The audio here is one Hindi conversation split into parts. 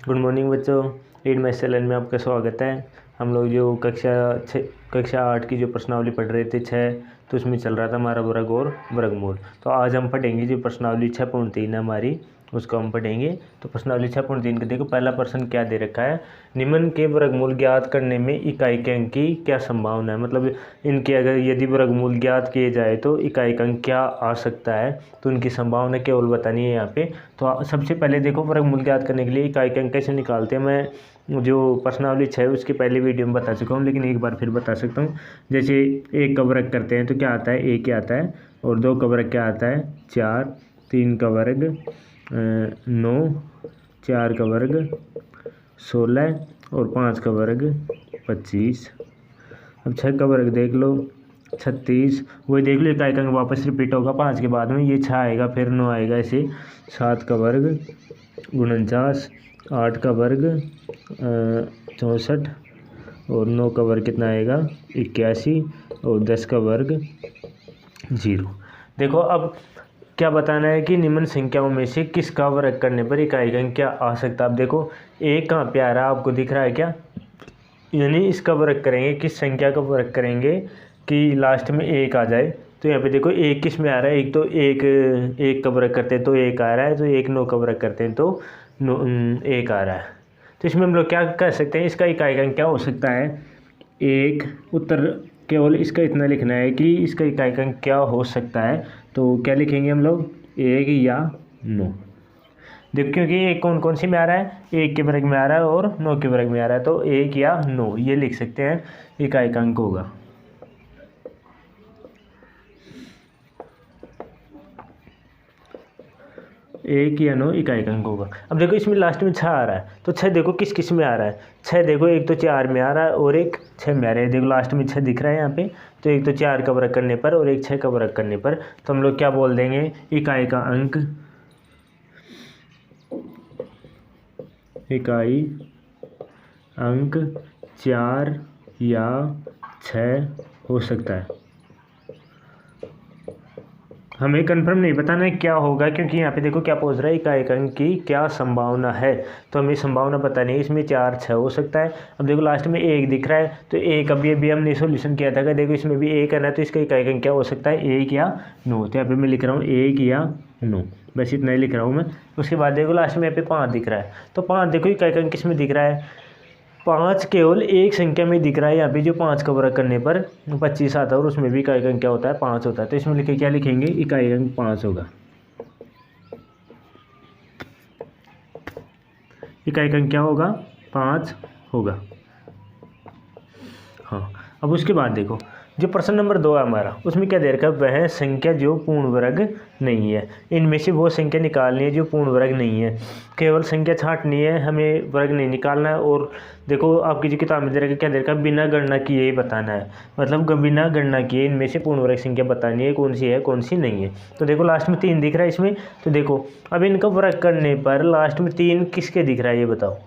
गुड मॉर्निंग बच्चों। रीड माय चैनल में आपका स्वागत है। हम लोग जो कक्षा 8 की जो प्रश्नावली पढ़ रहे थे 6, तो उसमें चल रहा था हमारा वर्ग और वर्गमूल। तो आज हम पढ़ेंगे जो प्रश्नावली 6.3 है हमारी, उसको हम पढ़ेंगे। तो प्रश्नावली 6.3 का देखो, पहला प्रश्न क्या दे रखा है, निम्न के वर्गमूल ज्ञात करने में इकाई के अंक की क्या संभावना है। मतलब इनके अगर यदि वर्गमूल ज्ञात किए जाए तो इकाई का अंक क्या आ सकता है, तो उनकी संभावना केवल बतानी है यहाँ पे। तो सबसे पहले देखो, वर्गमूल ज्ञात करने के लिए इकाई के अंक कैसे निकालते हैं, मैं जो प्रश्नावली 6 उसकी पहले वीडियो में बता चुका हूँ, लेकिन एक बार फिर बता सकता हूँ। जैसे 1 का वर्ग करते हैं तो क्या आता है, 1 क्या आता है, और 2 का वर्ग क्या आता है, 4, 3 का वर्ग 9, 4 का वर्ग 16 और 5 का वर्ग 25। अब 6 का वर्ग देख लो 36, वही देख लो इकाई का अंक वापस रिपीट होगा 5 के बाद में, ये 6 आएगा फिर 9 आएगा, ऐसे 7 का वर्ग 49, 8 का वर्ग 64 और 9 का वर्ग कितना आएगा 81 और 10 का वर्ग 0। देखो अब क्या बताना है कि निम्न संख्याओं में से किसका वर्ग करने पर इकाई का अंक क्या आ सकता है। अब देखो 1 कहाँ पे आ रहा है, आपको दिख रहा है क्या, यानी इसका वर्ग करेंगे, किस संख्या का वर्ग करेंगे कि लास्ट में 1 आ जाए। तो यहाँ पे देखो 1 किस में आ रहा है, एक तो 1 का वर्ग करते हैं तो 1 आ रहा है, तो 1 9 का वर्ग करते हैं तो 1 आ रहा है। तो इसमें हम लोग क्या कर सकते हैं, इसका इकाई का अंक क्या हो सकता है, 1। उत्तर केवल इसका इतना लिखना है कि इसका इकाई का अंक क्या हो सकता है। तो क्या लिखेंगे हम लोग, 1 या 9। देखो क्योंकि 1 कौन कौन सी में आ रहा है, 1 के वर्ग में आ रहा है और 9 के वर्ग में आ रहा है, तो 1 या 9 ये लिख सकते हैं, इकाई का अंक होगा। एक या 9 इकाई का अंक होगा। अब देखो इसमें लास्ट में 6 आ रहा है, तो 6 देखो किस किस में आ रहा है, 6 देखो एक तो 4 में आ रहा है और एक 6 में आ रहा है। देखो लास्ट में 6 दिख रहा है यहाँ पे, तो एक तो 4 का वर्ग करने पर और एक 6 का वर्ग करने पर, तो हम लोग क्या बोल देंगे, इकाई का अंक, इकाई अंक 4 या 6 हो सकता है। हमें कंफर्म नहीं बताना है क्या होगा, क्योंकि यहाँ पे देखो क्या पूछ रहा है, इकाई का अंक की क्या संभावना है, तो हमें संभावना बतानी है। इसमें 4 6 हो सकता है। अब देखो लास्ट में 1 दिख रहा है, तो 1 अभी अभी हमने सोल्यूशन किया था कि देखो इसमें भी 1 है ना, तो इसका इकाई का अंक क्या हो सकता है, 1 या 9। तो यहाँ पे मैं लिख रहा हूँ 1 या 9, बस इतना ही लिख रहा हूँ मैं। उसके बाद देखो लास्ट में यहाँ पे 5 दिख रहा है, तो 5 देखो इकाई का अंक किस में दिख रहा है, 5 केवल एक संख्या में दिख रहा है यहाँ पे, जो 5 का वर्ग करने पर 25 आता है और उसमें भी इकाई का अंक क्या होता है, 5 होता है। तो इसमें लिखे क्या लिखेंगे, इकाई का अंक 5 होगा, इकाई का अंक क्या होगा, 5 होगा। हाँ, अब उसके बाद देखो जो प्रश्न नंबर 2 है हमारा, उसमें क्या दे रखा है, वह संख्या जो पूर्ण वर्ग नहीं है। इनमें से वो संख्या निकालनी है जो पूर्ण वर्ग नहीं है, केवल संख्या छांटनी है, हमें वर्ग नहीं निकालना है। और देखो आपकी जो किताब में दे रखा क्या दे रखा है, बिना गणना किए ही बताना है, मतलब बिना गणना किए इनमें से पूर्ण वर्ग संख्या बतानी है, कौन सी है कौन सी नहीं है। तो देखो लास्ट में 3 दिख रहा है इसमें, तो देखो अब इनका वर्ग करने पर लास्ट में 3 किसके दिख रहा है, ये बताओ,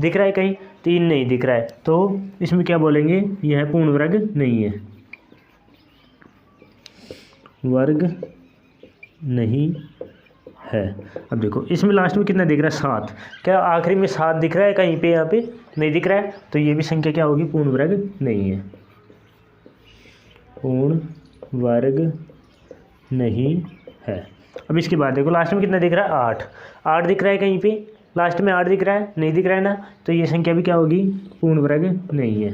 दिख रहा है कहीं, 3 नहीं दिख रहा है, तो इसमें क्या बोलेंगे, यह पूर्ण वर्ग नहीं है, वर्ग नहीं है। अब देखो इसमें लास्ट में कितना दिख रहा है, 7, क्या आखिरी में 7 दिख रहा है कहीं पे, यहाँ पे नहीं दिख रहा है, तो ये भी संख्या क्या होगी, पूर्ण वर्ग नहीं है, पूर्ण वर्ग नहीं है। अब इसके बाद देखो लास्ट में कितना दिख रहा है, 8 दिख रहा है कहीं पे, लास्ट में 8 दिख रहा है, नहीं दिख रहा है ना, तो ये संख्या भी क्या होगी, पूर्ण वर्ग नहीं है।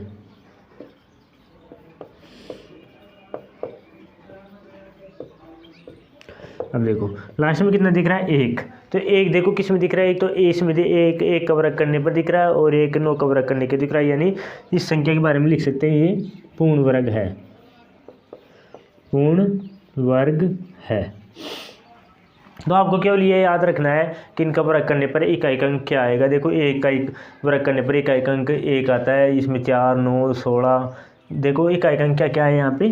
अब देखो लास्ट में कितना दिख रहा है, 1, तो 1 देखो किस में दिख रहा है, एक तो इसमें एक का वर्ग करने पर दिख रहा है और एक 9 का वर्ग करने के दिख रहा है, यानी इस संख्या के बारे में लिख सकते हैं ये पूर्ण वर्ग है, पूर्ण वर्ग है। तो आपको केवल ये याद रखना है कि इनका वर्ग करने पर इकाई का अंक क्या आएगा। देखो 1 का वर्ग करने पर इकाई का अंक 1 आता है, इसमें 4 9 16, देखो इकाई का अंक क्या क्या है यहाँ पे,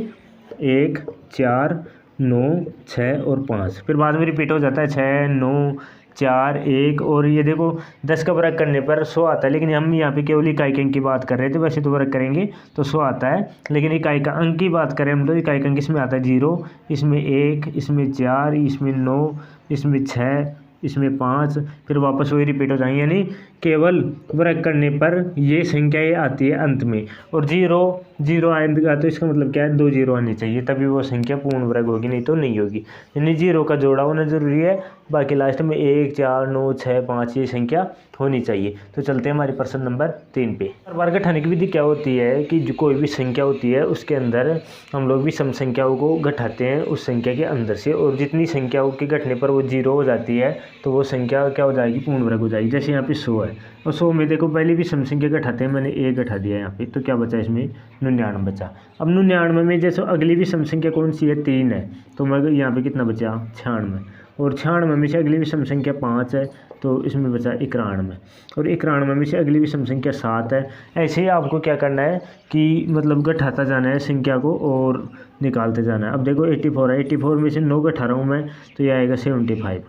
1 4 9 6 और 5, फिर बाद में रिपीट हो जाता है 6 9 4 1, और ये देखो 10 का वर्ग करने पर 100 आता है, लेकिन हम यहाँ पे केवल इकाई के अंक की बात कर रहे थे, वैसे तो वर्ग करेंगे तो 100 आता है, लेकिन इकाई का अंक की बात करें हम तो इकाई का अंक इसमें आता है 0, इसमें 1, इसमें 4, इसमें 9, इसमें 6, इसमें 5, फिर वापस वही रिपीट हो जाएंगे, यानी केवल वर्ग करने पर ये संख्या आती है अंत में। और 0 आएगा तो इसका मतलब क्या है, 2 0 आने चाहिए, तभी वो संख्या पूर्ण वर्ग होगी, नहीं तो नहीं होगी। यानी 0 का जोड़ा होना जरूरी है, बाकी लास्ट में 1 4 9 6 5 ये संख्या होनी चाहिए। तो चलते हैं हमारे प्रश्न नंबर 3 पे। बार घटाने की विधि क्या होती है कि जो कोई भी संख्या होती है उसके अंदर हम लोग भी सम संख्याओं को घटाते हैं उस संख्या के अंदर से, और जितनी संख्याओं के घटने पर वो 0 हो जाती है तो वो संख्या क्या हो जाएगी, पूर्ण वर्ग हो जाएगी। जैसे यहाँ पे 100 है, और 100 में देखो पहले भी सम संख्या घटाते हैं, मैंने 1 घटा दिया यहाँ पे, तो क्या बचा इसमें 99 बचा। अब 99 में जैसे अगली भी सम संख्या कौन सी है, 3 है, तो मैं यहाँ पे कितना बचा 96, और 96 में से अगली भी सम संख्या 5 है, तो इसमें बचा 91, और 91 में से अगली भी सम संख्या 7 है। ऐसे ही आपको क्या करना है कि मतलब घटाता जाना है संख्या को और निकालते जाना है। अब देखो 84 है, 84 में से 9 घटा रहा हूँ मैं, तो ये आएगा 75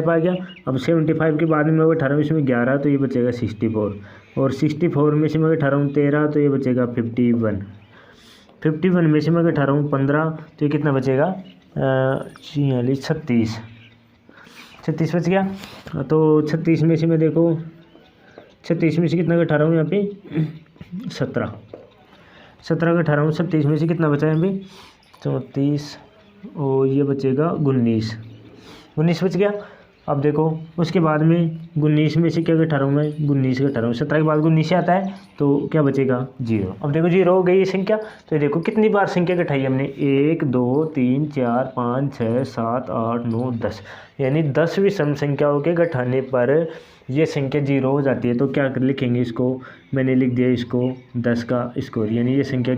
आ गया। अब 75 के बाद में मैं घटा रहा हूँ इसमें 11, तो ये बचेगा 64, और 64 में से मैं घटा रहा हूँ 13, तो ये बचेगा 51 में से मैं घटा रहा हूँ 15, तो ये कितना बचेगा 36 बच गया। तो 36 में से मैं देखो 36 में से कितना घटा रहा हूँ यहाँ पे 17 घटा रहा हूँ, 37 में से कितना बचा है यहाँ पे 34, और ये बचेगा 19 बच गया। अब देखो उसके बाद में 19 में से क्या घटा रहा हूँ मैं 19 घटा रहा हूँ, 17 के बाद 19 आता है तो क्या बचेगा 0। अब देखो 0 हो गई ये संख्या, तो देखो कितनी बार संख्या घटाई हमने 1 2 3 4 5 6 7 8 9 10, यानी 10वीं सम संख्याओं के घटाने पर ये संख्या 0 हो जाती है। तो क्या कर लिखेंगे इसको, मैंने लिख दिया इसको 10 का स्क्वायर, यानी ये संख्या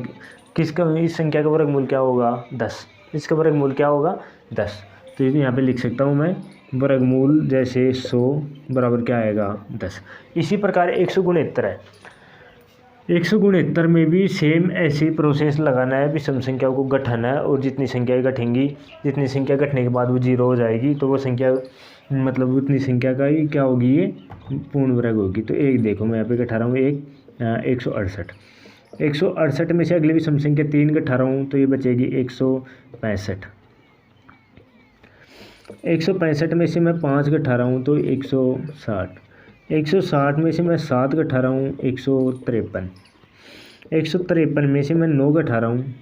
किसका, इस संख्या का वर्गमूल क्या होगा 10, इसका वर्गमूल क्या होगा 10। तो यहाँ पे लिख सकता हूँ मैं वर्गमूल जैसे 100 बराबर क्या आएगा 10। इसी प्रकार 169 है, 169 में भी सेम ऐसी प्रोसेस लगाना है, भी सम संख्याओं को घटाना है, और जितनी संख्याएं घटेंगी, जितनी संख्या घटने के बाद वो 0 हो जाएगी, तो वो संख्या मतलब उतनी संख्या का ही क्या होगी, ये पूर्ण वर्ग होगी। तो एक देखो मैं यहाँ पे घटा रहा हूँ 168 में से अगले भी सम संख्या 3 घटा रहा हूँ, तो ये बचेगी 165 में से मैं 5 घटा रहा हूँ तो 160 में से मैं 7 घटा रहा हूँ 153 में से मैं 9 घटा रहा हूँ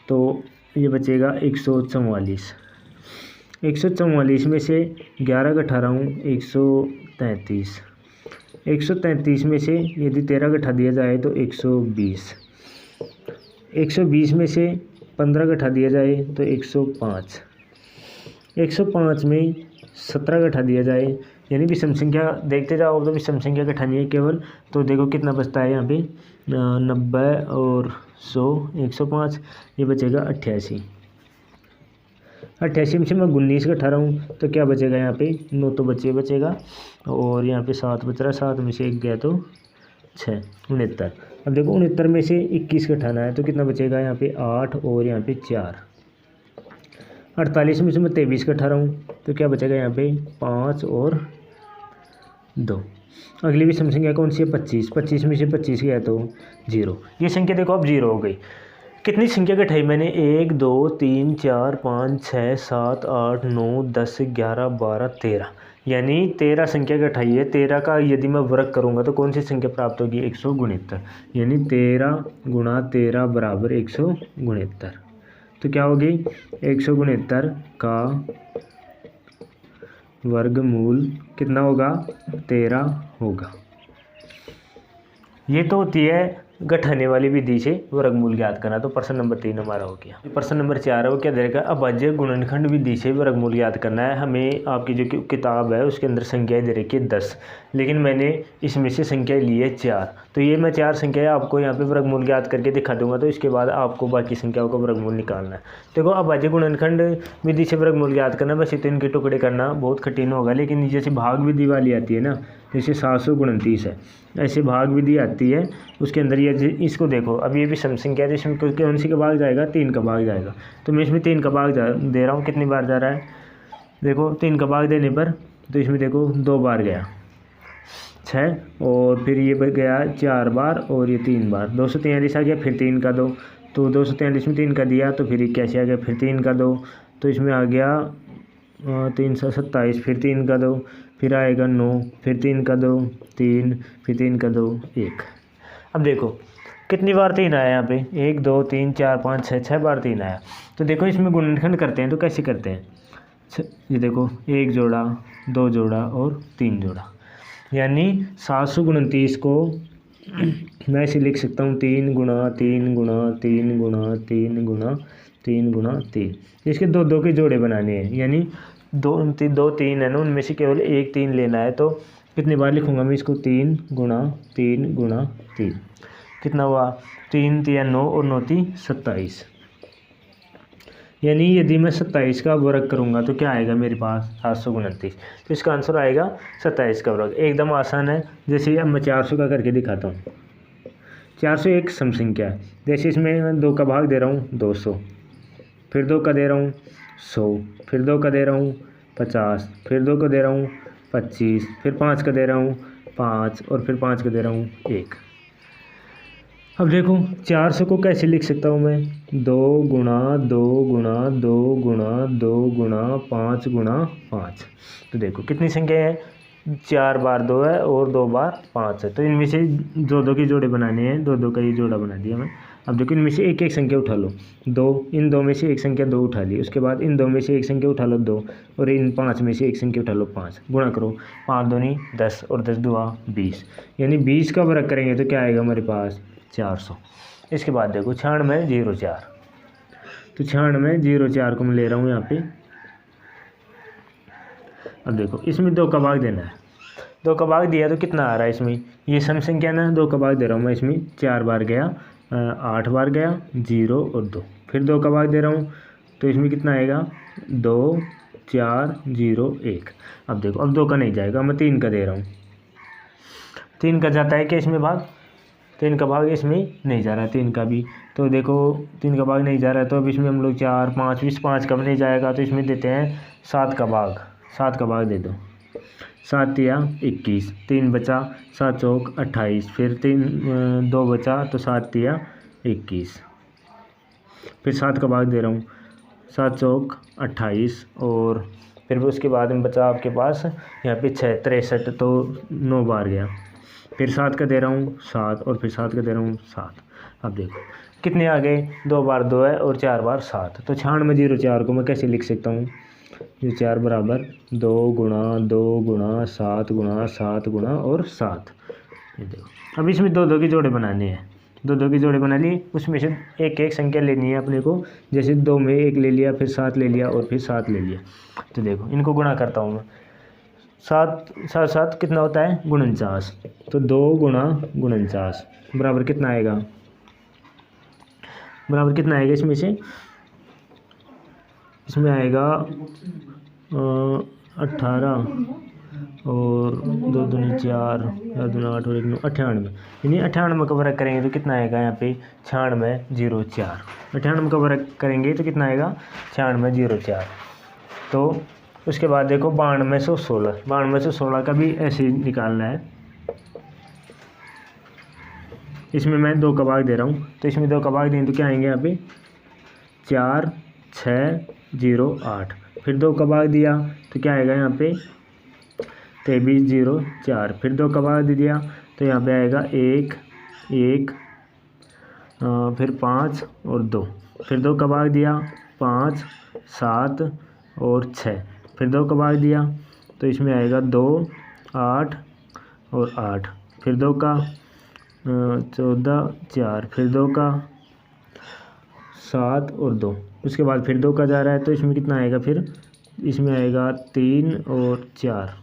तो ये बचेगा 144 में से 11 घटा रहा हूँ 133 में से यदि 13 घटा दिया जाए तो 120 में से 15 घटा दिया जाए तो 105 में 17 घटा दिया जाए, यानी भी सम संख्या देखते जाओ तो भी सम संख्या घटानी है केवल। तो देखो कितना बचता है यहाँ पे 90 और 100 105, ये बचेगा 88 में से मैं 19 घटा रहा हूँ तो क्या बचेगा यहाँ पे 9 तो बचेगा, और यहाँ पे 7 बच रहा है, 7 में से 1 गया तो 6 69। अब देखो 69 में से 21 घटाना है तो कितना बचेगा यहाँ पे 8 और यहाँ पे 4। 48 में से मैं 23 घटा रहा हूँ तो क्या बचेगा यहाँ पे 5 और 2। अगली भी सम संख्या कौन सी है 25 में से 25 गया तो 0। ये संख्या देखो अब 0 हो गई। कितनी संख्या घटाई मैंने 1 2 3 4 5 6 7 8 9 10 11 12 13, यानी 13 संख्या घटाई है। 13 का यदि मैं वर्ग करूँगा तो कौन सी संख्या प्राप्त होगी 169, यानी 13 गुणा 13 बराबर 169। तो क्या होगी 169 का वर्गमूल कितना होगा 13 होगा। ये तो होती है घटाने वाली विधि से वर्गमूल ज्ञात करना। तो प्रश्न नंबर 3 हमारा हो गया। प्रश्न नंबर 4 है वो क्या देगा, अभाज्य गुणनखंड विधि से वर्गमूल ज्ञात करना है। हमें आपकी जो किताब है उसके अंदर संख्याएं दे रखी है 10, लेकिन मैंने इसमें से संख्याएं ली है 4। तो ये मैं 4 संख्याएं आपको यहाँ पे वर्गमूल ज्ञात करके दिखा दूंगा, तो इसके बाद आपको बाकी संख्याओं का वर्गमूल निकालना है। देखो अभाज्य गुणनखंड विधि से वर्गमूल ज्ञात करना, बस इतने इनके टुकड़े करना बहुत कठिन होगा, लेकिन जैसे भाग विधि वाली आती है ना, जैसे 729 है, ऐसे भाग विधि आती है उसके अंदर ये इसको देखो। अब ये भी सम संख्या है, इसमें कौन सी का भाग जाएगा 3 का भाग जाएगा, तो मैं इसमें 3 का भाग दे रहा हूँ। कितनी बार जा रहा है देखो 3 का भाग देने पर, तो इसमें देखो 2 बार गया 6, और फिर ये गया 4 बार और ये 3 बार, 243 आ गया। फिर 3 का 2, तो 243 में 3 का दिया तो फिर 81 आ गया, फिर 3 का 2, तो इसमें आ गया 327, फिर 3 का 2, फिर आएगा 9, फिर 3 का 2 3, फिर 3 का 2 1। अब देखो कितनी बार 3 आया यहाँ पे, 1 2 3 4 5 6, 6 बार 3 आया। तो देखो इसमें गुणनखंड करते हैं तो कैसे करते हैं, ये देखो 1 जोड़ा 2 जोड़ा और 3 जोड़ा, यानी 729 को मैं ऐसे लिख सकता हूँ 3 गुणा 3 गुणा 3 गुणा 3 गुणा 3 गुणा 3। इसके दो दो के जोड़े बनाने हैं, यानी 2 3 है ना, उनमें से केवल एक 3 लेना है। तो कितनी बार लिखूँगा मैं इसको, 3 गुणा 3 गुणा 3, कितना हुआ 3 3 9 और 9 3 27। यानी यदि मैं 27 का वर्ग करूँगा तो क्या आएगा मेरे पास 729। तो इसका आंसर आएगा 27 का वर्ग। एकदम आसान है। जैसे अब मैं 400 का करके दिखाता हूँ। 400 एक सम संख्या है। जैसे इसमें मैं 2 का भाग दे रहा हूँ 200, फिर 2 का दे रहा हूँ 100, फिर 2 का दे रहा हूँ 50, फिर 2 का दे रहा हूँ 25, फिर 5 का दे रहा हूँ 5 और फिर 5 का दे रहा हूँ 1। अब देखो 400 को कैसे लिख सकता हूँ मैं, 2 गुणा 2 गुणा 2 गुणा 2 गुणा 5 गुणा 5। तो देखो कितनी संख्या है, 4 बार 2 है और 2 बार 5 है। तो इनमें से 2 2 के जोड़े बनाने हैं, 2 2 का ये जोड़ा बना दिया मैं। अब देखो इनमें से एक एक संख्या उठा लो, 2, इन 2 में से एक संख्या 2 उठा ली, उसके बाद इन 2 में से एक संख्या उठा लो 2, और इन 5 में से एक संख्या उठा लो 5। गुणा करो, 5 दूनी 10 और 10 दुआ 20, यानी 20 का वर्ग करेंगे तो क्या आएगा हमारे पास 400। इसके बाद देखो 96 04, तो 96 04 को मैं ले रहा हूँ यहाँ पे। अब देखो इसमें 2 का भाग देना है, 2 का भाग दिया तो कितना आ रहा है इसमें, ये सम संख्या ना, 2 का भाग दे रहा हूँ मैं इसमें, 4 बार गया 8 बार गया 0 और 2, फिर 2 का भाग दे रहा हूँ तो इसमें कितना आएगा 2 4 0 1। अब देखो अब 2 का नहीं जाएगा, मैं 3 का दे रहा हूँ, 3 का जाता है क्या इसमें भाग, 3 का भाग इसमें नहीं जा रहा है, 3 का भी। तो देखो 3 का भाग नहीं जा रहा है, तो अब इसमें हम लोग 4 5 20 5 का भी नहीं जाएगा, तो इसमें देते हैं 7 का भाग, 7 का भाग दे दो, 7 या 21, 3 बचा, 7 चौक 28, फिर 2 बचा तो 7 या 21, फिर 7 का भाग दे रहा हूँ, 7 चौक 28, और फिर उसके बाद में बचा आपके पास यहाँ पे 6 63, तो 9 बार गया, फिर 7 का दे रहा हूँ 7 और फिर 7 का दे रहा हूँ 7। अब देखो कितने आ गए, 2 बार 2 है और 4 बार 7। तो 96 04 को मैं कैसे लिख सकता हूँ, 04 बराबर 2 गुणा 2 गुणा 7 गुणा 7 गुणा और 7। ये देखो अब इसमें 2 2 के जोड़े बनाने हैं, 2 2 के जोड़े बना लिए, उसमें से एक एक संख्या लेनी है अपने को। जैसे 2 में 1 ले लिया, फिर 7 ले लिया और फिर 7 ले लिया। तो देखो इनको गुणा करता हूँ मैं, 7 7 7 कितना होता है 49। तो 2 गुणा 49 बराबर कितना आएगा, बराबर कितना आएगा इसमें से, इसमें आएगा 18 और 2 दूनी 4, 4 दूनी 8 और 1 9, 98। यानी 98 का वर्ग करेंगे तो कितना आएगा यहाँ पे 96 04। 98 का वर्ग करेंगे तो कितना आएगा 96 04। तो उसके बाद देखो 9216, 9216 का भी ऐसे ही निकालना है। इसमें मैं 2 का भाग दे रहा हूँ, तो इसमें 2 का भाग दें तो क्या आएंगे यहाँ पे 4 6 0 8, फिर 2 का भाग दिया तो क्या आएगा यहाँ पे 23 0 4, फिर 2 का भाग दे दिया तो यहाँ पे आएगा 1 1, फिर 5 और 2, फिर 2 का भाग दिया 5 7 और 6, फिर 2 का भाग दिया तो इसमें आएगा 2 8 और 8, फिर 2 का 14 4, फिर 2 का 7 और 2, उसके बाद फिर 2 का जा रहा है तो इसमें कितना आएगा, फिर इसमें आएगा 3 और 4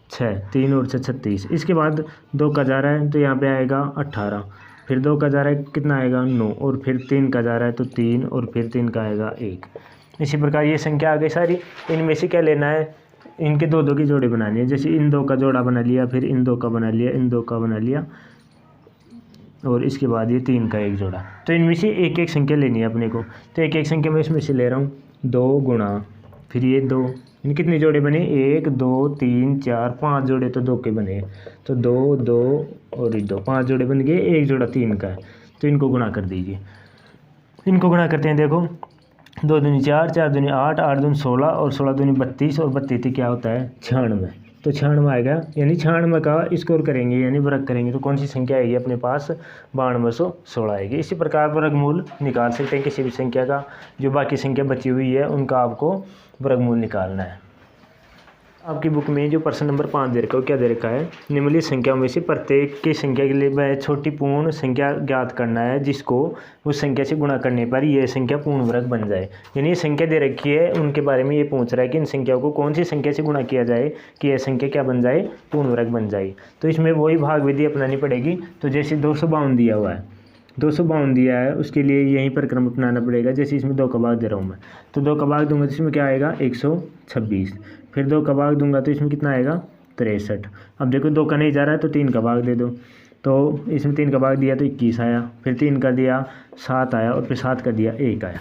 6, 3 और 6 36। इसके बाद 2 का जा रहा है तो यहाँ पे आएगा 18, फिर 2 का जा रहा है कितना आएगा 9, और फिर 3 का जा रहा है तो 3, और फिर 3 का आएगा 1। इसी प्रकार ये संख्या आ गई सारी। इनमें से क्या लेना है, इनके 2 2 की जोड़े बनानी है। जैसे इन 2 का जोड़ा बना लिया, फिर इन 2 का बना लिया, इन 2 का बना लिया, और इसके बाद ये 3 का एक जोड़ा। तो इनमें से एक एक संख्या लेनी है अपने को। तो एक एक संख्या मैं इसमें से ले रहा हूँ, 2 गुणा, फिर ये 2, इन कितने जोड़े बने 1 2 3 4 5 जोड़े तो 2 के बने, तो 2 2 और ये 2 5 जोड़े बन गए, एक जोड़ा 3 का है। तो इनको गुणा कर दीजिए। इनको गुणा करते हैं, देखो 2 दूनी 4, 4 दूनी 8, 8 दूनी 16 और 16 दूनी 32 और 32 क्या होता है 96। तो 96 आएगा, यानी 96 का स्कोर करेंगे यानी वर्ग करेंगे तो कौन सी संख्या आएगी अपने पास 9216 आएगी। इसी प्रकार वर्गमूल निकाल सकते हैं किसी भी संख्या का, जो बाकी संख्या बची हुई है उनका आपको वर्गमूल निकालना है। आपकी बुक में जो प्रश्न नंबर 5 दे रखा है क्या दे रखा है, निम्नलिखित संख्याओं में से प्रत्येक की संख्या के लिए वह छोटी पूर्ण संख्या ज्ञात करना है जिसको उस संख्या से गुणा करने पर यह संख्या पूर्ण वर्ग बन जाए। यानी ये संख्या दे रखी है उनके बारे में ये पूछ रहा है कि इन संख्याओं को कौन सी संख्या से गुणा किया जाए कि यह संख्या क्या बन जाए पूर्ण वर्ग बन जाए। तो इसमें वही भाग विधि अपनानी पड़ेगी। तो जैसे 252 दिया हुआ है, 252 दिया है उसके लिए यहीं पर क्रम अपनाना पड़ेगा। जैसे इसमें 2 का भाग दे रहा हूँ मैं, तो 2 का भाग दूंगा तो इसमें क्या आएगा 126, फिर 2 का भाग दूंगा तो इसमें कितना आएगा 63। अब देखो 2 का नहीं जा रहा है तो 3 का भाग दे दो, तो इसमें 3 का भाग दिया तो 21 आया, फिर 3 का दिया 7 आया और फिर 7 का दिया 1 आया।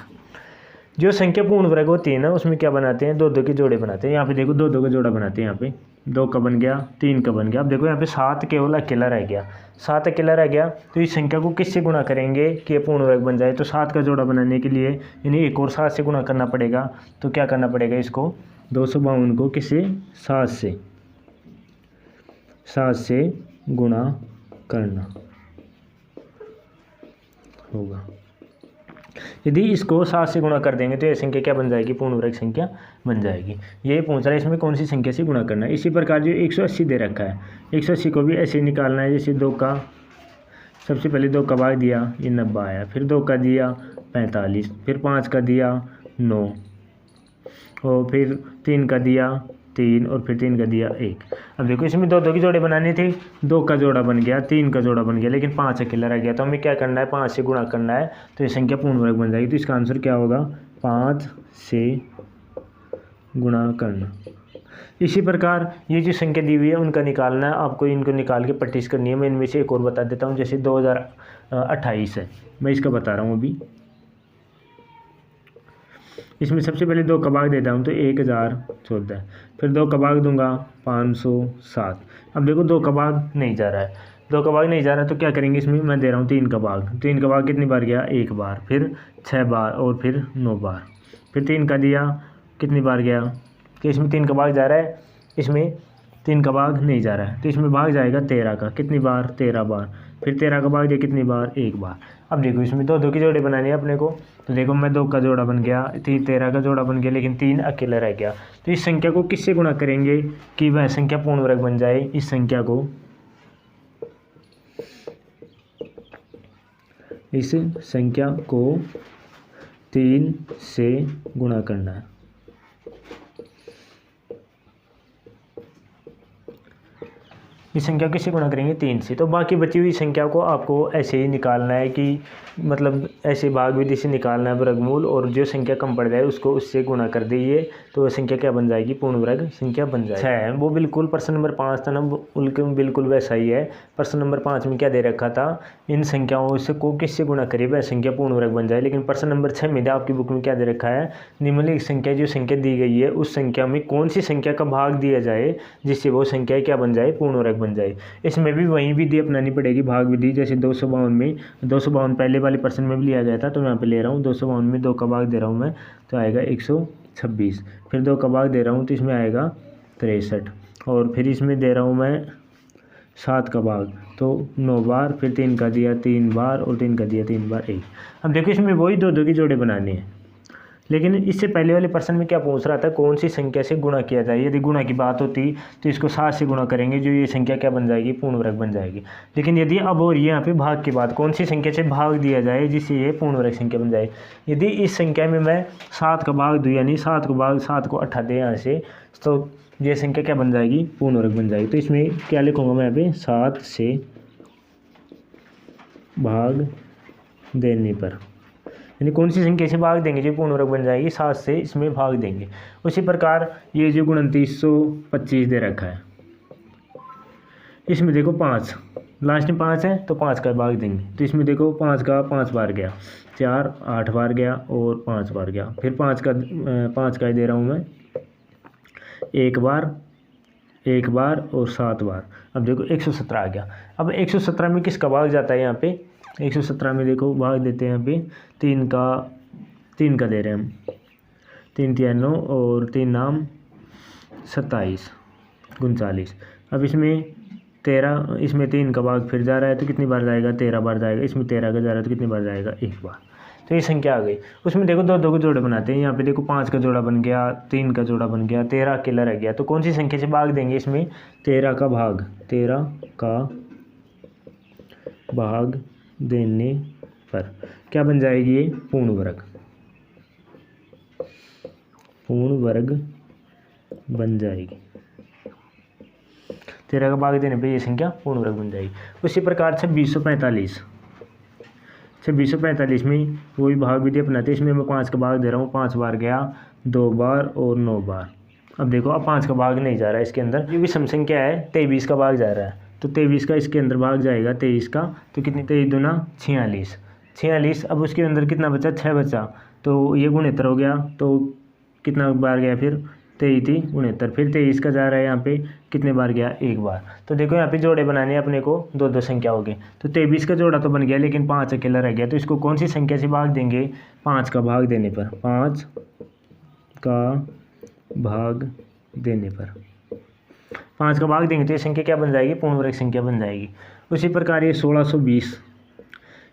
जो संख्या पूर्ण वर्ग होती है ना उसमें क्या बनाते हैं 2 2 के जोड़े बनाते हैं। यहाँ पे देखो 2 2 का जोड़ा बनाते हैं, यहाँ पे 2 का बन गया 3 का बन गया। अब देखो यहाँ पे 7 केवल अकेला रह गया, 7 अकेला रह गया तो इस संख्या को किससे गुणा करेंगे कि ये पूर्ण वर्ग बन जाए। तो 7 का जोड़ा बनाने के लिए यानी एक और 7 से गुणा करना पड़ेगा। तो क्या करना पड़ेगा इसको 252 को किससे 7 से गुणा करना होगा। यदि इसको 7 से गुणा कर देंगे तो यह संख्या क्या बन जाएगी पूर्ण वर्ग संख्या बन जाएगी। ये पूछ रहा है इसमें कौन सी संख्या से गुणा करना है। इसी प्रकार जो 180 दे रखा है 180 को भी ऐसे निकालना है। जैसे 2 का सबसे पहले 2 का भाग दिया ये 90 आया, फिर 2 का दिया 45, फिर 5 का दिया 9 और फिर 3 का दिया 3 और फिर 3 का दिया 1। अब देखो इसमें 2 2 की जोड़े बनानी थी, 2 का जोड़ा बन गया 3 का जोड़ा बन गया लेकिन 5 अकेला रह गया। तो हमें क्या करना है 5 से गुणा करना है तो ये संख्या पूर्ण वर्ग बन जाएगी। तो इसका आंसर क्या होगा 5 से गुणा करना। इसी प्रकार ये जो संख्या दी हुई है उनका निकालना है आपको, इनको निकाल के प्रैक्टिस करनी है। मैं इनमें से एक और बता देता हूँ। जैसे 2028 है, मैं इसका बता रहा हूँ अभी। इसमें सबसे पहले 2 का भाग देता हूँ तो 1014, फिर 2 का भाग दूंगा 507। अब देखो 2 का भाग नहीं जा रहा है, 2 का भाग नहीं जा रहा है तो क्या करेंगे इसमें मैं दे रहा हूँ 3 का भाग। 3 का भाग कितनी बार गया 1 बार, फिर 6 बार और फिर 9 बार, फिर 3 का दिया कितनी बार गया कि इसमें 3 का भाग जा रहा है, इसमें 3 का भाग नहीं जा रहा है तो इसमें भाग जाएगा 13 का कितनी बार 13 बार, फिर 13 का भाग दिया कितनी बार 1 बार। अब देखो इसमें 2 2 की जोड़े बनानी है अपने को। तो देखो मैं 2 का जोड़ा बन गया 13 का जोड़ा बन गया लेकिन 3 अकेला रह गया। तो इस संख्या को किससे गुणा करेंगे कि वह संख्या पूर्ण वर्ग बन जाए। इस संख्या को 3 से गुणा करना है। इस संख्या को किससे गुणा करेंगे 3 से। तो बाकी बची हुई संख्या को आपको ऐसे ही निकालना है कि मतलब ऐसे भाग विधि से निकालना है वर्गमूल, और जो संख्या कम पड़ जाए उसको उससे गुणा कर दीजिए तो वह संख्या क्या बन जाएगी पूर्ण वर्ग संख्या बन जाएगी। है वो बिल्कुल प्रश्न नंबर 5 था ना, बिल्कुल वैसा ही है। प्रश्न नंबर 5 में क्या दे रखा था इन संख्याओं से को किससे गुणा करिए वह संख्या पूर्ण वर्ग बन जाए। लेकिन प्रश्न नंबर 6 में आपकी बुक में क्या दे रखा है निम्नलिखित संख्या जो संख्या दी गई है उस संख्या में कौन सी संख्या का भाग दिया जाए जिससे वो संख्या क्या बन जाए पूर्ण वर्ग बन जाए। इसमें भी वही विधि अपनानी पड़ेगी भाग विधि। जैसे 252 में 252 पहले वाले प्रश्न में भी लिया गया था तो मैं यहाँ पे ले रहा हूँ 252 में 2 का भाग दे रहा हूँ मैं तो आएगा 126, फिर 2 का भाग दे रहा हूँ तो इसमें आएगा 63 और फिर इसमें दे रहा हूँ मैं 7 का भाग तो 9 बार, फिर 3 का दिया 3 बार और 3 का दिया 3 बार 1। अब देखो इसमें वही 2 2 की जोड़े बनाने हैं, लेकिन इससे पहले वाले प्रश्न में क्या पूछ रहा था कौन सी संख्या से गुणा किया जाए। यदि गुणा की बात होती तो इसको 7 से गुणा करेंगे जो ये संख्या क्या बन जाएगी पूर्ण वर्ग बन जाएगी। लेकिन यदि अब और यहाँ पे भाग की बात कौन सी संख्या से भाग दिया जाए जिससे ये पूर्ण वर्ग संख्या बन जाए। यदि इस संख्या में मैं 7 का भाग दूँ यानी 7 को 8 दे यहाँ से तो ये संख्या क्या बन जाएगी पूर्ण वर्ग बन जाएगी। तो इसमें क्या लिखूँगा मैं यहाँ पे 7 से भाग देने पर यानी कौन सी संख्या से भाग देंगे जो पूर्ण वर्ग बन जाएगी 7 से इसमें भाग देंगे। उसी प्रकार ये जो 2925 दे रखा है इसमें देखो 5 लास्ट में 5 है तो 5 का भाग देंगे। तो इसमें देखो 5 का 5 बार गया 4 8 बार गया और 5 बार गया, फिर 5 का दे रहा हूँ मैं 1 बार और 7 बार। अब देखो 117 आ गया। अब 117 में किसका भाग जाता है यहाँ पे 117 में देखो भाग देते हैं यहाँ पे 3 का 3 का दे रहे हैं हम, 3 तिया 9 और 3 नाम 27 39। अब इसमें 13, इसमें 3 का भाग फिर जा रहा है तो कितनी बार जाएगा, 13 बार जाएगा। इसमें 13 का जा रहा है तो कितनी बार जाएगा, 1 बार। तो ये संख्या आ गई। उसमें देखो 2-2 के जोड़े बनाते हैं। यहाँ पे देखो 5 का जोड़ा बन गया, 3 का जोड़ा बन गया, 13 अकेला रह गया। तो कौन सी संख्या से भाग देंगे इसमें, 13 का भाग देने पर क्या बन जाएगी, ये पूर्ण वर्ग बन जाएगी। 13 का भाग देने पे ये संख्या पूर्ण वर्ग बन जाएगी। उसी प्रकार 2645 में वही भाग विधि अपनाते हैं। इसमें मैं 5 का भाग दे रहा हूँ, 5 बार गया, 2 बार और 9 बार। अब देखो अब 5 का भाग नहीं जा रहा है इसके अंदर, ये भी सम संख्या है, 23 का भाग जा रहा है। तो 23 का इसके अंदर भाग जाएगा 23 का, तो कितनी, 23 दूना 46। अब उसके अंदर कितना बचा, 6 बचा, तो ये गुणेत्तर हो गया। तो कितना बार गया फिर, 23 थी 69, फिर 23 का जा रहा है यहाँ पे, कितने बार गया, 1 बार। तो देखो यहाँ पे जोड़े बनाने अपने को 2-2 संख्या हो गई। तो 23 का जोड़ा तो बन गया, लेकिन 5 अकेला रह गया। तो इसको कौन सी संख्या से भाग देंगे, 5 का भाग देने पर। 5 का भाग देने पर 5 का भाग देंगे तो ये संख्या क्या बन जाएगी, पूर्ण वर्ग संख्या बन जाएगी। उसी प्रकार ये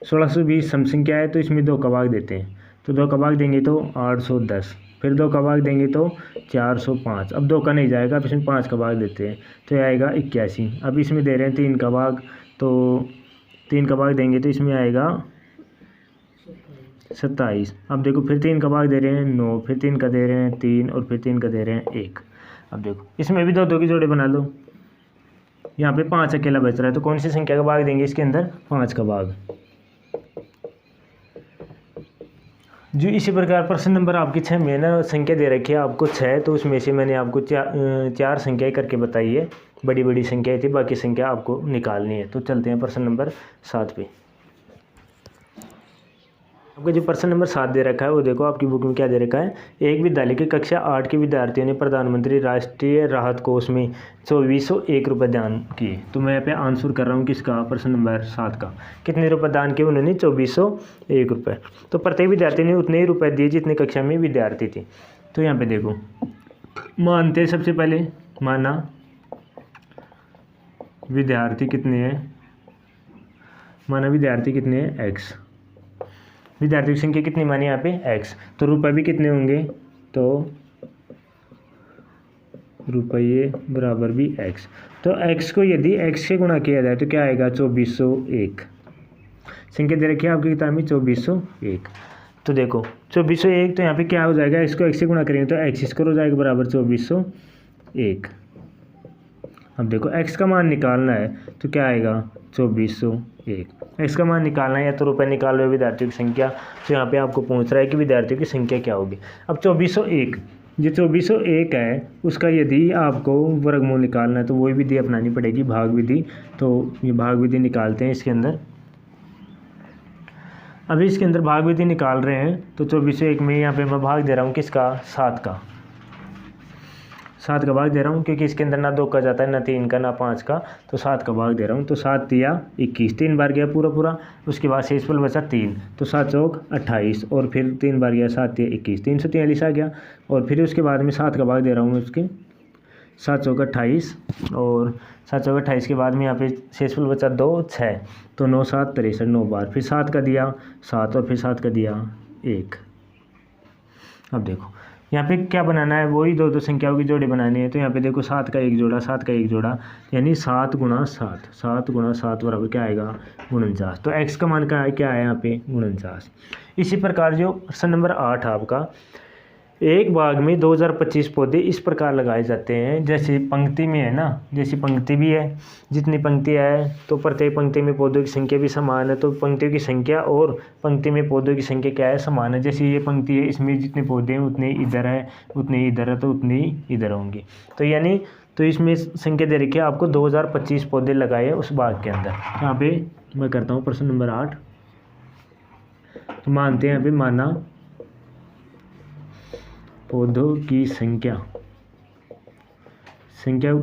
1620 सम संख्या है, तो इसमें 2 का भाग देते हैं। तो 2 का भाग देंगे तो 810, फिर 2 का भाग देंगे तो 405। अब 2 का नहीं जाएगा, अब इसमें 5 का भाग देते हैं तो ये आएगा 81। अब इसमें दे रहे हैं 3 का भाग, तो 3 का भाग देंगे तो इसमें आएगा 27। अब देखो फिर 3 का भाग दे रहे हैं 9, फिर 3 का दे रहे हैं 3 और फिर 3 का दे रहे हैं 1। अब देखो इसमें भी 2-2 की जोड़े बना लो। यहाँ पे 5 अकेला बच रहा है, तो कौन सी संख्या का भाग देंगे इसके अंदर, 5 का भाग। जो इसी प्रकार प्रश्न नंबर आपकी 6 में ना संख्या दे रखी है आपको 6, तो उसमें से मैंने आपको 4 संख्याएं करके बताई है, बड़ी बड़ी संख्याएं थी, बाकी संख्या आपको निकालनी है। तो चलते हैं प्रश्न नंबर 7 पे। आपका जो प्रश्न नंबर 7 दे रखा है वो देखो आपकी बुक में क्या दे रखा है। एक विद्यालय की कक्षा 8 के विद्यार्थियों ने प्रधानमंत्री राष्ट्रीय राहत कोष में 2401 रुपये दान किए। तो मैं यहाँ पे आंसर कर रहा हूँ किसका, प्रश्न नंबर 7 का। कितने रुपये दान किए उन्होंने, 2401 रुपये। तो प्रत्येक विद्यार्थी ने उतने ही रुपये दिए जितने कक्षा में विद्यार्थी थे। तो यहाँ पे देखो मानते सबसे पहले, माना विद्यार्थी कितने हैं, x, विद्यार्थी की संख्या कितनी मानी यहाँ पे, x। तो रुपये भी कितने होंगे, तो रुपये बराबर भी x। तो x को यदि x से गुणा किया जाए तो क्या आएगा, 2401। संख्या दे रखी है आपकी किताब में 2401। तो देखो 2401, तो यहाँ पे क्या हो जाएगा, इसको x से गुणा करेंगे तो x स्क्वायर हो जाएगा बराबर 2401। अब देखो x का मान निकालना है तो क्या आएगा, 2401। x का मान निकालना है या तो रुपये निकाल लो विद्यार्थियों की संख्या। तो यहाँ पे आपको पूछ रहा है कि विद्यार्थियों की संख्या क्या होगी। अब 2401, जो 2401 है उसका यदि आपको वर्गमूल निकालना है तो वही विधि अपनानी पड़ेगी, भाग विधि। तो ये भाग विधि निकालते हैं इसके अंदर। अभी इसके अंदर भाग विधि निकाल रहे हैं। तो 2401 में यहाँ पे मैं भाग दे रहा हूँ किसका, 7 का। 7 का भाग दे रहा हूँ क्योंकि इसके अंदर ना 2 का जाता है, ना 3 का, ना 5 का। तो 7 का भाग दे रहा हूँ। तो 7 तिया 21, 3 बार गया पूरा। उसके बाद शेषफल बचा 3, तो 7 चौक 28 और फिर 3 बार गया, 7 तिया 21, 343 आ गया। और फिर उसके बाद में 7 का भाग दे रहा हूँ उसके, 7 चौक 28 और 7 चौक 28 के बाद में यहाँ पे शेषफल बचा 2, 6, तो 9 7 63, 9 बार। फिर 7 का दिया 7 और फिर 7 का दिया 1। अब देखो यहाँ पे क्या बनाना है, वही 2-2 संख्याओं की जोड़ी बनानी है। तो यहाँ पे देखो 7 का एक जोड़ा, 7 का एक जोड़ा, यानी 7 गुणा 7 बराबर क्या आएगा, 49। तो x का मान क्या है यहाँ पे, 49। इसी प्रकार जो प्रश्न नंबर 8 आपका, एक बाग में 2025 पौधे इस प्रकार लगाए जाते हैं जैसे पंक्ति में है ना, जैसी पंक्ति भी है, जितनी पंक्ति है तो प्रत्येक पंक्ति में पौधों की संख्या भी समान है। तो पंक्तियों की संख्या और पंक्ति में पौधों की संख्या क्या है, समान है। जैसे ये पंक्ति है, इसमें जितने पौधे हैं उतने इधर है, उतने इधर है, तो उतने ही इधर होंगे। तो यानी तो इसमें संख्या दे रखी है आपको 2025 पौधे लगाए उस बाग के अंदर। यहाँ पे मैं करता हूँ प्रश्न नंबर 8। तो मानते हैं यहाँ पे, माना पौधों की संख्या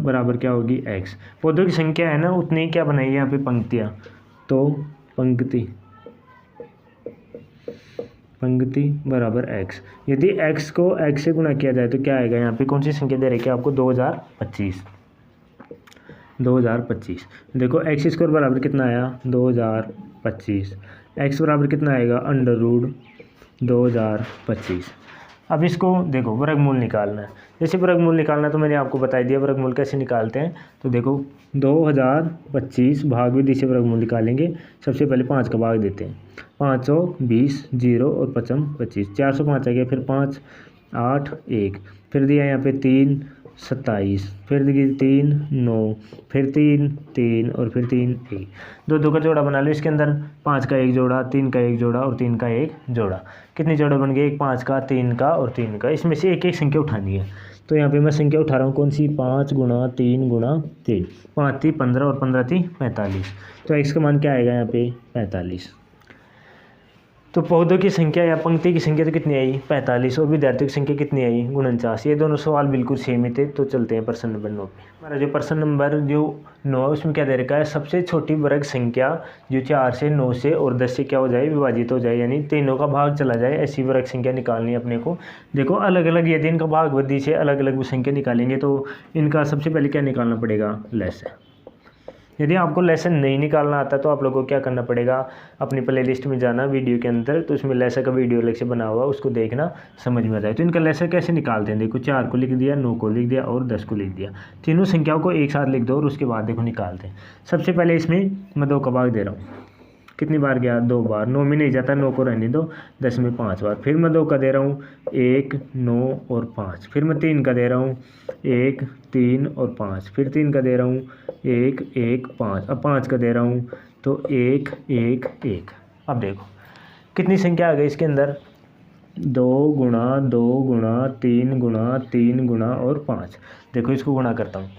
बराबर क्या होगी, x। पौधों की संख्या है ना, उतनी ही क्या बनाई है यहाँ पे पंक्तियाँ। तो पंक्ति बराबर x। यदि x को x से गुणा किया जाए तो क्या आएगा, यहाँ पे कौन सी संख्या दे रखी है आपको, 2025। देखो एक्स स्क्वायर बराबर कितना आया, 2025। x बराबर कितना आएगा, अंडर रूट 2025। अब इसको देखो वर्गमूल निकालना है। जैसे वर्गमूल निकालना है तो मैंने आपको बता दिया वर्गमूल कैसे निकालते हैं। तो देखो 2025 भाग विधि से वर्गमूल निकालेंगे। सबसे पहले 5 का भाग देते हैं, 520 0 और 5 25, 405 आ गया, फिर 5 8 1, फिर दिया यहाँ पे 3 27, फिर देखिए 3 9, फिर 3 3 और फिर 3 1। दो का जोड़ा बना लो। इसके अंदर 5 का एक जोड़ा, 3 का एक जोड़ा और 3 का एक जोड़ा। कितने जोड़े बन गए, एक 5 का, 3 का और 3 का। इसमें से एक एक संख्या उठानी है। तो यहाँ पे मैं संख्या उठा रहा हूँ कौन सी, 5 गुणा 3 गुणा 3, 5 थी 15 और 15 थी 45। तो x का मान क्या आएगा यहाँ पे, 45। तो पौधों की संख्या या पंक्ति की संख्या तो कितनी आई, 45, और विद्यार्थियों की संख्या कितनी आई, 49। ये दोनों सवाल बिल्कुल सेम ही थे। तो चलते हैं प्रश्न नंबर 9 पे। हमारा जो प्रश्न नंबर जो 9 है उसमें क्या दे रखा है, सबसे छोटी वर्ग संख्या जो 4 से 9 से और 10 से क्या हो जाए, विभाजित हो जाए, यानी तीनों का भाग चला जाए, ऐसी वर्ग संख्या निकालनी है अपने को। देखो अलग अलग यदि इनका भाग वृद्धि से अलग अलग संख्या निकालेंगे तो इनका सबसे पहले क्या निकालना पड़ेगा, लेस है। यदि आपको लेसन नहीं निकालना आता तो आप लोगों को क्या करना पड़ेगा, अपनी प्लेलिस्ट में जाना वीडियो के अंदर, तो उसमें लेसन का वीडियो अलग से बना हुआ, उसको देखना, समझ में आ जाए। तो इनका लेसन कैसे निकालते हैं, देखो 4 को लिख दिया, 9 को लिख दिया और 10 को लिख दिया। तीनों संख्याओं को एक साथ लिख दो और उसके बाद देखो निकालते हैं। सबसे पहले इसमें मैं 2 का भाग दे रहा हूँ, कितनी बार गया, 2 बार। 9 में नहीं जाता, 9 को रहने दो, 10 में 5 बार। फिर मैं 2 का दे रहा हूँ, 1 9 और 5। फिर मैं 3 का दे रहा हूँ, 1 3 और 5। फिर 3 का दे रहा हूँ, 1 1 5। अब 5 का दे रहा हूँ तो 1 1 1। अब देखो कितनी संख्या आ गई इसके अंदर, 2 गुणा 2 गुणा 3 गुणा 3 गुणा और 5। देखो इसको गुणा करता हूँ,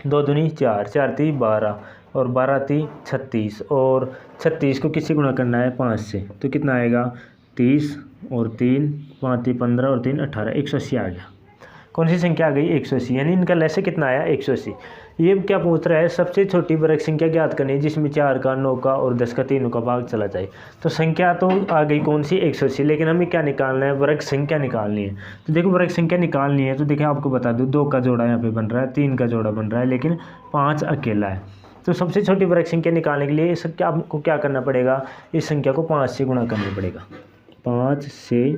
2 दूनी 4, 4 थी 12 और 12 थी 36, और 36 को किससे गुणा करना है, 5 से। तो कितना आएगा, 30 और 3 5 थी 15 और 3 18, 180 आ गया। कौन सी संख्या आ गई, 180। यानी इनका लेसे कितना आया, 180। ये क्या पूछ रहा है, सबसे छोटी वर्ग संख्या ज्ञात करनी है जिसमें 4 का 9 का और 10 का तीनों का भाग चला जाए। तो संख्या तो आ गई कौन सी, 180, लेकिन हमें क्या निकालना है, वर्ग संख्या निकालनी है। तो देखो वर्ग संख्या निकालनी है तो देखिए आपको बता दूँ, 2 का जोड़ा यहाँ पे बन रहा है, 3 का जोड़ा बन रहा है, लेकिन 5 अकेला है। तो सबसे छोटी वर्ग संख्या निकालने के लिए इस संख्या आपको क्या करना पड़ेगा, इस संख्या को 5 से गुणा करना पड़ेगा। 5 से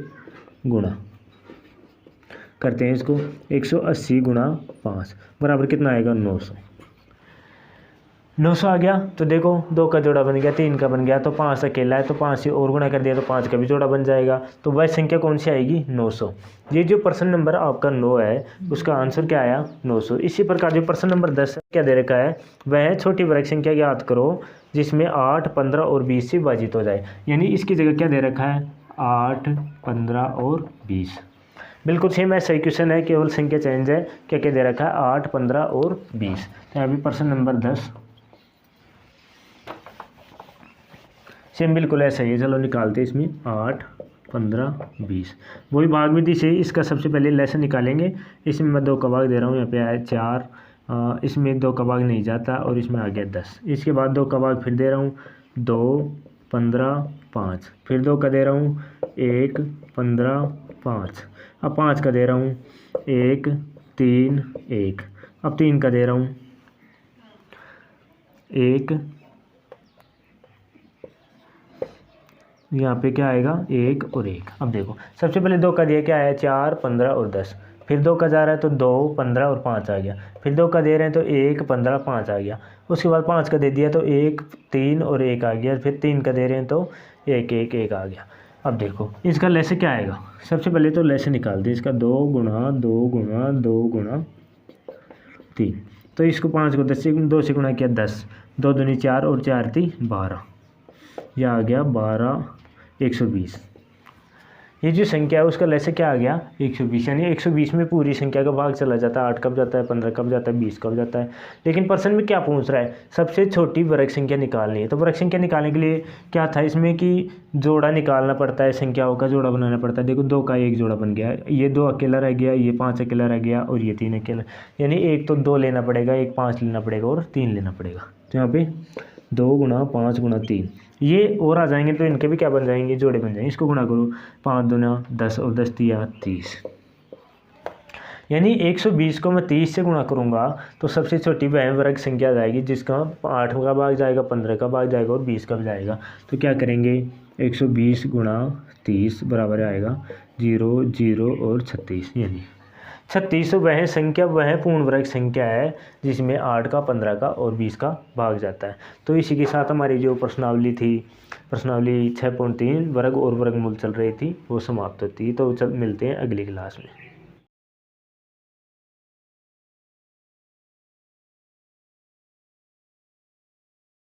गुणा करते हैं इसको, 180 गुणा 5 बराबर कितना आएगा, 900। 900 आ गया। तो देखो 2 का जोड़ा बन गया, 3 का बन गया, तो 5 अकेला है, तो 5 से और गुणा कर दिया तो 5 का भी जोड़ा बन जाएगा। तो वह संख्या कौन सी आएगी, 900। ये जो प्रश्न नंबर आपका 9 है उसका आंसर क्या आया, 900। इसी प्रकार जो प्रश्न नंबर 10 क्या दे रखा है, वह है छोटी वर्ग संख्या ज्ञात करो जिसमें 8 15 और 20 से विभाजित हो जाए। यानी इसकी जगह क्या दे रखा है, 8 15 और 20। बिल्कुल सेम ऐसा ही क्वेश्चन है, केवल संख्या चेंज है। क्या क्या दे रखा है, 8 15 और 20। तो अभी प्रश्न नंबर 10 सेम बिल्कुल ऐसा ही है। चलो निकालते हैं इसमें, 8 15 20। वही भाग विधि से इसका सबसे पहले लेसन निकालेंगे। इसमें मैं 2 का भाग दे रहा हूँ, यहाँ पे आया 4, इसमें 2 का भाग नहीं जाता और इसमें आ गया 10। इसके बाद 2 का भाग फिर दे रहा हूँ, 2 15 5। फिर 2 का दे रहा हूँ, 1 15 5। अब 5 का दे रहा हूँ, 1 3 1। अब 3 का दे रहा हूँ, 1, यहाँ पे क्या आएगा, 1 और 1। अब देखो सबसे पहले 2 का दिया क्या आया, 4 15 और 10। फिर 2 का जा रहा है तो 2 15 और 5 आ गया। फिर 2 का दे रहे हैं तो 1 15 5 आ गया। उसके बाद 5 का दे दिया तो 1 3 और 1 आ गया। फिर 3 का दे रहे हैं तो 1 1 1 आ गया। अब देखो इसका लेसे क्या आएगा, सबसे पहले तो लेसे निकाल दे इसका, 2 गुणा 2 गुणा 2 गुणा 3। तो इसको 5 को 10 से 2 से गुणा किया, 10, 2 दूनी 4 और 4 थी 12, यह आ गया 12 120। ये जो संख्या है उसका लेसे क्या आ गया, 120। यानी 120 में पूरी संख्या का भाग चला जाता है। 8 कब जाता है, 15 कब जाता है, 20 कब जाता है। लेकिन प्रश्न में क्या पूछ रहा है, सबसे छोटी वर्ग संख्या निकालनी है। तो वर्ग संख्या निकालने के लिए क्या था इसमें कि जोड़ा निकालना पड़ता है, संख्याओं का जोड़ा बनाना पड़ता है। देखो 2 का एक जोड़ा बन गया, ये 2 अकेला रह गया, ये 5 अकेला रह गया और ये 3 अकेला। यानी एक तो 2 लेना पड़ेगा, एक 5 लेना पड़ेगा और 3 लेना पड़ेगा। तो यहाँ पे 2 गुणा 5 गुणा 3। ये और आ जाएंगे तो इनके भी क्या बन जाएंगे, जोड़े बन जाएंगे। इसको गुणा करो, 5 दूना 10 और 10 तिया 30, यानी 120 को मैं 30 से गुणा करूँगा तो सबसे छोटी वह वर्ग संख्या आ जाएगी जिसका 8 का भाग जाएगा, 15 का भाग जाएगा और 20 का भी जाएगा। तो क्या करेंगे, 120 गुणा 30 बराबर आएगा 0 0 और 36, यानी 36 वह संख्या, वह पूर्ण वर्ग संख्या है जिसमें 8 का, 15 का और 20 का भाग जाता है। तो इसी के साथ हमारी जो प्रश्नावली थी, प्रश्नावली 6.3 वर्ग और वर्गमूल चल रही थी, वो समाप्त होती है। तो मिलते हैं अगली क्लास में।